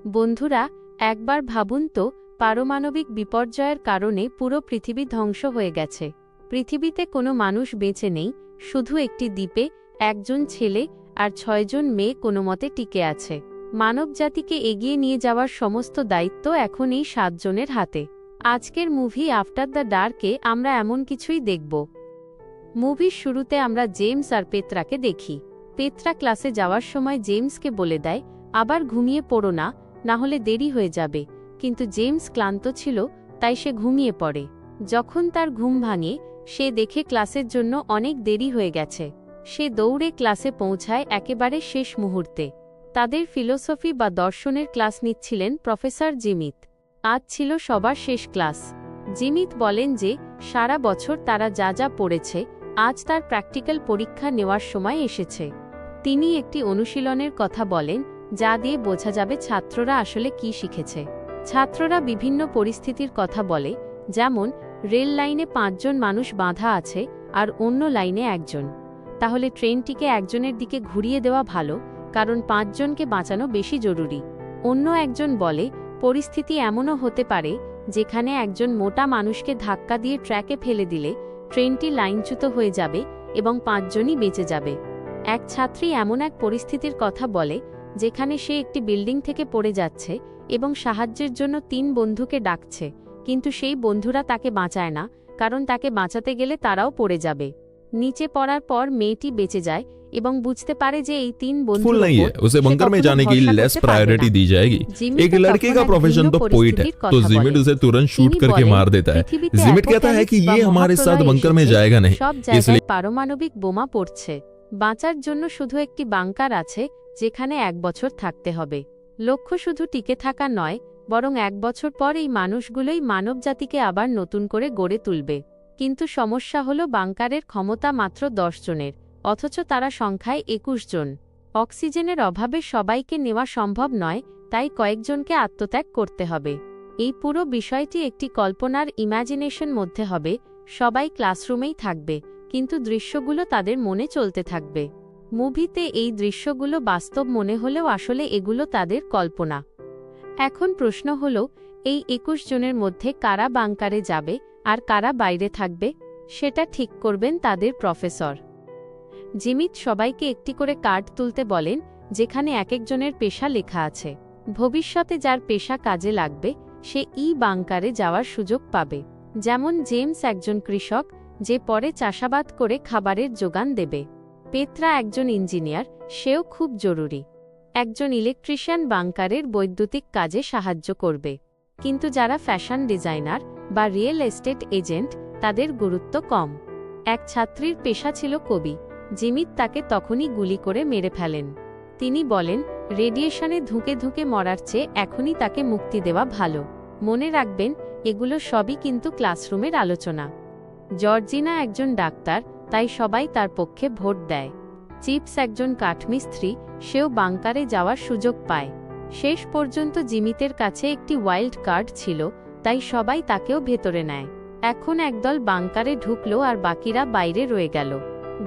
বন্ধুরা, একবার ভাবুন তো, পারমাণবিক বিপর্যয়ের কারণে পুরো পৃথিবী ধ্বংস হয়ে গেছে। পৃথিবীতে কোনো মানুষ বেঁচে নেই, শুধু একটি দ্বীপে একজন ছেলে আর 6 জন মেয়ে কোনোমতে টিকে আছে। মানবজাতিকে এগিয়ে নিয়ে যাওয়ার সমস্ত দায়িত্ব এখন এই 7 জনের হাতে। আজকের মুভি আফটার দ্য ডার্কে আমরা এমন কিছুই দেখব। মুভির শুরুতে আমরা জেমস আর পেত্রাকে দেখি। পেত্রা ক্লাসে যাওয়ার সময় জেমসকে বলে দেয়, আবার ঘুমিয়ে পড়ো না, না হলে দেরি হয়ে যাবে। কিন্তু জেমস ক্লান্ত ছিল, তাই সে ঘুমিয়ে পড়ে। যখন তার ঘুম ভাঙে, সে দেখে ক্লাসের জন্য অনেক দেরি হয়ে গেছে। সে দৌড়ে ক্লাসে পৌঁছায় একেবারে শেষ মুহূর্তে। তাদের ফিলোসফি বা দর্শনের ক্লাস নিচ্ছিলেন প্রফেসর জিমিত। আজ ছিল সবার শেষ ক্লাস। জিমিত বলেন যে সারা বছর তারা যা যা পড়েছে, আজ তার প্র্যাকটিক্যাল পরীক্ষা নেওয়ার সময় এসেছে। তিনি একটি অনুশীলনের কথা বলেন, যা দিয়ে বোঝা যাবে ছাত্ররা আসলে কি শিখেছে। ছাত্ররা বিভিন্ন পরিস্থিতির কথা বলে, যেমন রেল লাইনে 5 জন মানুষ বাঁধা আছে আর অন্য লাইনে একজন। তাহলে ট্রেনটিকে একজনের দিকে ঘুরিয়ে দেওয়া ভালো, কারণ 5 জনকে বাঁচানো বেশি জরুরি। অন্য একজন বলে, পরিস্থিতি এমনও হতে পারে যেখানে একজন মোটা মানুষকে ধাক্কা দিয়ে ট্র্যাকে ফেলে দিলে ট্রেনটি লাইনচ্যুত হয়ে যাবে এবং 5 জনই বেঁচে যাবে। এক ছাত্রী এমন এক পরিস্থিতির কথা বলে যেখানে সে একটি বিল্ডিং থেকে পড়ে যাচ্ছে এবং সাহায্যের জন্য 3 বন্ধুকে ডাকছে, কিন্তু সেই বন্ধুরা তাকে বাঁচায় না, কারণ তাকে বাঁচাতে গেলে তারাও পড়ে যাবে। নিচে পড়ার পর মেয়েটি বেঁচে যায় এবং বুঝতে পারে যে এই 3 বন্ধু फुल नहीं है, उसे बंकर में जाने की लेस प्रायोरिटी दी जाएगी। एक लड़के का प्रोफेशन तो पोइट है, तो जिमिट उसे तुरंत शूट करके मार देता है। जिमिट कहता है कि ये हमारे साथ बंकर में जाएगा नहीं, इसलिए পারমাণবিক বোমা পড়ছে। বাঁচার জন্য শুধু একটি বাংকার আছে, যেখানে 1 বছর থাকতে হবে। লক্ষ্য শুধু টিকে থাকা নয়, বরং 1 বছর পর এই মানুষগুলোই মানবজাতিকে আবার নতুন করে গড়ে তুলবে। কিন্তু সমস্যা হলো বাংকারের ক্ষমতা মাত্র 10 জনের, অথচ তারা সংখ্যায় 21 জন। অক্সিজেনের অভাবে সবাইকে নেওয়া সম্ভব নয়, তাই কয়েকজনকে আত্মত্যাগ করতে হবে। এই পুরো বিষয়টি একটি কল্পনার ইমাজিনেশন মধ্যে হবে। সবাই ক্লাসরুমেই থাকবে, কিন্তু দৃশ্যগুলো তাদের মনে চলতে থাকবে। মুভিতে এই দৃশ্যগুলো বাস্তব মনে হলেও আসলে এগুলো তাদের কল্পনা। এখন প্রশ্ন হলো, এই 21 জনের মধ্যে কারা বাংকারে যাবে আর কারা বাইরে থাকবে? সেটা ঠিক করবেন তাদের প্রফেসর। জিমিত সবাইকে একটি করে কার্ড তুলতে বলেন, যেখানে এক একজনের পেশা লেখা আছে। ভবিষ্যতে যার পেশা কাজে লাগবে, সে বাংকারে যাওয়ার সুযোগ পাবে। যেমন জেমস একজন কৃষক, যে পরে চাষাবাদ করে খাবারের যোগান দেবে। পেত্রা একজন ইঞ্জিনিয়ার, সেও খুব জরুরি। একজন ইলেকট্রিশিয়ান বাংকারের বৈদ্যুতিক কাজে সাহায্য করবে। কিন্তু যারা ফ্যাশন ডিজাইনার বা রিয়েল এস্টেট এজেন্ট, তাদের গুরুত্ব কম। এক ছাত্রীর পেশা ছিল কবি। জিমিত তাকে তখনই গুলি করে মেরে ফেলেন। তিনি বলেন, রেডিয়েশনে ধুঁকে ধুঁকে মরার চেয়ে এখনই তাকে মুক্তি দেওয়া ভালো। মনে রাখবেন, এগুলো সবই কিন্তু ক্লাসরুমের আলোচনা। জর্জিনা একজন ডাক্তার, তাই সবাই তার পক্ষে ভোট দেয়। চিপস একজন কাঠমিস্ত্রি, সেও বাংকারে যাওয়ার সুযোগ পায়। শেষ পর্যন্ত জিমিতের কাছে একটি ওয়াইল্ড কার্ড ছিল, তাই সবাই তাকেও ভেতরে নেয়। এখন একদল বাংকারে ঢুকল আর বাকিরা বাইরে রয়ে গেল।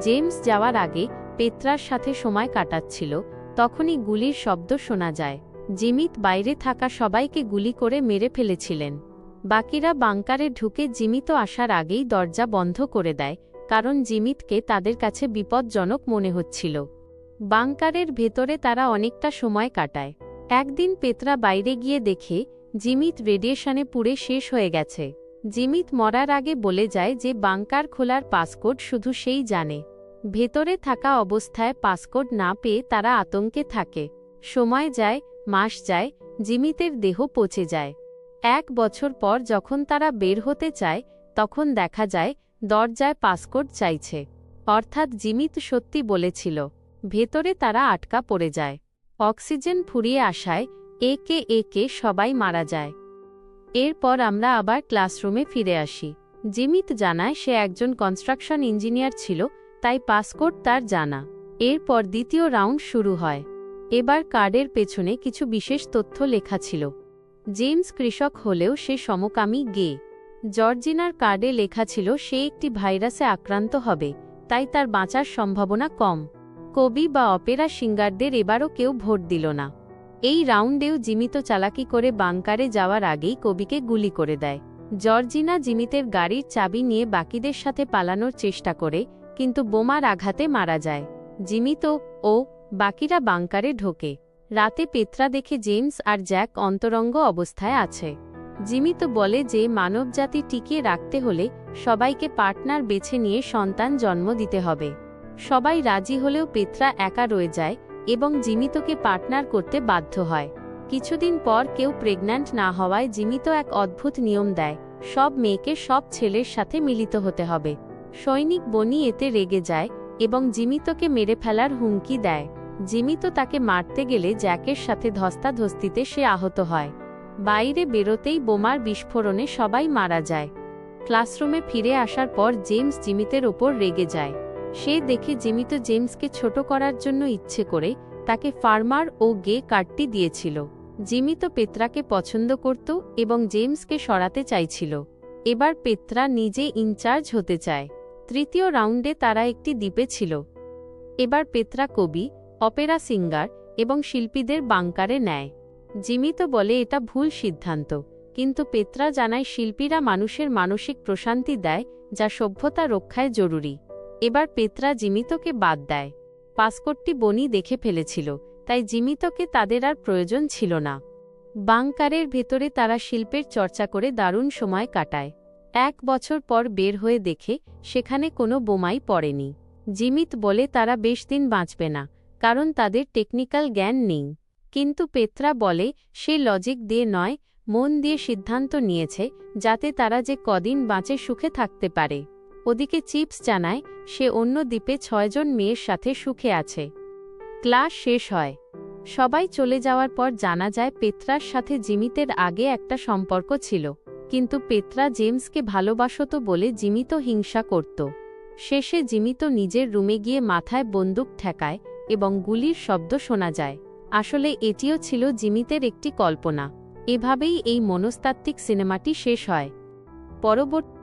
জেমস যাওয়ার আগে পেত্রার সাথে সময় কাটাচ্ছিল, তখনই গুলির শব্দ শোনা যায়। জিমিত বাইরে থাকা সবাইকে গুলি করে মেরে ফেলেছিলেন। বাকিরা বাংকারে ঢুকে জিমিত আসার আগেই দরজা বন্ধ করে দেয়, কারণ জিমিতকে তাদের কাছে বিপজ্জনক মনে হচ্ছিল। বাংকারের ভেতরে তারা অনেকটা সময় কাটায়। একদিন পেত্রা বাইরে গিয়ে দেখে জিমিত রেডিয়েশনে পুড়ে শেষ হয়ে গেছে। জিমিত মরার আগে বলে যায় যে বাংকার খোলার পাসকোড শুধু সেই জানে। ভেতরে থাকা অবস্থায় পাসকোড না পেয়ে তারা আতঙ্কে থাকে। সময় যায়, মাস যায়, জিমিতের দেহ পচে যায়। 1 বছর পর যখন তারা বের হতে চায়, তখন দেখা যায় দরজায় পাসকোড চাইছে। অর্থাৎ জিমিত সত্যি বলেছিল। ভেতরে তারা আটকা পড়ে যায়। অক্সিজেন ফুরিয়ে আসায় একে একে সবাই মারা যায়। এরপর আমরা আবার ক্লাসরুমে ফিরে আসি। জিমিত জানায় সে একজন কনস্ট্রাকশন ইঞ্জিনিয়ার ছিল, তাই পাসকোড তার জানা। এরপর দ্বিতীয় রাউন্ড শুরু হয়। এবার কার্ডের পেছনে কিছু বিশেষ তথ্য লেখা ছিল। জেমস কৃষক হলেও সে সমকামী গে। জর্জিনার কার্ডে লেখা ছিল সে একটি ভাইরাসে আক্রান্ত হবে, তাই তার বাঁচার সম্ভাবনা কম। কবি বা অপেরা সিঙ্গারদের এবারও কেউ ভোট দিল না। এই রাউন্ডেও জিমিত চালাকি করে বাংকারে যাওয়ার আগেই কবিকে গুলি করে দেয়। জর্জিনা জিমিতের গাড়ির চাবি নিয়ে বাকিদের সাথে পালানোর চেষ্টা করে, কিন্তু বোমার আঘাতে মারা যায়। জিমিত ও বাকিরা বাংকারে ঢোকে। রাতে পেত্রা দেখে জেমস আর জ্যাক অন্তরঙ্গ অবস্থায় আছে। জিমিত বলে যে মানবজাতি টিকিয়ে রাখতে হলে সবাইকে পার্টনার বেছে নিয়ে সন্তান জন্ম দিতে হবে। সবাই রাজি হলেও পেত্রা একা রয়ে যায় এবং জিমিতকে পার্টনার করতে বাধ্য হয়। কিছুদিন পর কেউ প্রেগন্যান্ট না হওয়ায় জিমিত এক অদ্ভুত নিয়ম দেয়, সব মেয়েকে সব ছেলের সাথে মিলিত হতে হবে। সৈনিক বনি এতে রেগে যায় এবং জিমিতকে মেরে ফেলার হুমকি দেয়। জিমিত তাকে মারতে গেলে জ্যাকের সাথে ধস্তাধস্তিতে সে আহত হয়। বাইরে বেরোতেই বোমার বিস্ফোরণে সবাই মারা যায়। ক্লাসরুমে ফিরে আসার পর জেমস জিমিতের ওপর রেগে যায়। সে দেখে জিমিত জেমসকে ছোট করার জন্য ইচ্ছে করে তাকে ফার্মার ও গে কার্ডটি দিয়েছিল। জিমিত পেত্রাকে পছন্দ করত এবং জেমসকে সরাতে চাইছিল। এবার পেত্রা নিজে ইনচার্জ হতে চায়। তৃতীয় রাউন্ডে তারা একটি দ্বীপে ছিল। এবার পেত্রা কবি, অপেরা সিঙ্গার এবং শিল্পীদের বাংকারে নেয়। জিমিত বলে এটা ভুল সিদ্ধান্ত, কিন্তু পেত্রা জানায় শিল্পীরা মানুষের মানসিক প্রশান্তি দেয়, যা সভ্যতা রক্ষায় জরুরি। এবার পেত্রা জিমিতকে বাদ দেয়। পাসপোর্টটি বনি দেখে ফেলেছিল, তাই জিমিতকে তাদের আর প্রয়োজন ছিল না। বাংকারের ভেতরে তারা শিল্পের চর্চা করে দারুণ সময় কাটায়। 1 বছর পর বের হয়ে দেখে সেখানে কোনো বোমাই পড়েনি। জিমিত বলে তারা বেশ দিন বাঁচবে না, কারণ তাদের টেকনিক্যাল জ্ঞান নেই। কিন্তু পেত্রা বলে সে লজিক দিয়ে নয়, মন দিয়ে সিদ্ধান্ত নিয়েছে, যাতে তারা যে কদিন বাঁচে সুখে থাকতে পারে। ওদিকে চিপস জানায় সে অন্য দ্বীপে 6 জন মেয়ের সাথে সুখে আছে। ক্লাস শেষ হয়। সবাই চলে যাওয়ার পর জানা যায় পেত্রার সাথে জিমিতের আগে একটা সম্পর্ক ছিল, কিন্তু পেত্রা জেমসকে ভালোবাসত বলে জিমিত হিংসা করত। শেষে জিমিত নিজের রুমে গিয়ে মাথায় বন্দুক ঠেকায় এবং গুলির শব্দ শোনা যায়। আসলে এটিও ছিল জিমিতের একটি কল্পনা। এভাবেই এই মনস্তাত্ত্বিক সিনেমাটি শেষ হয়। পরবর্তী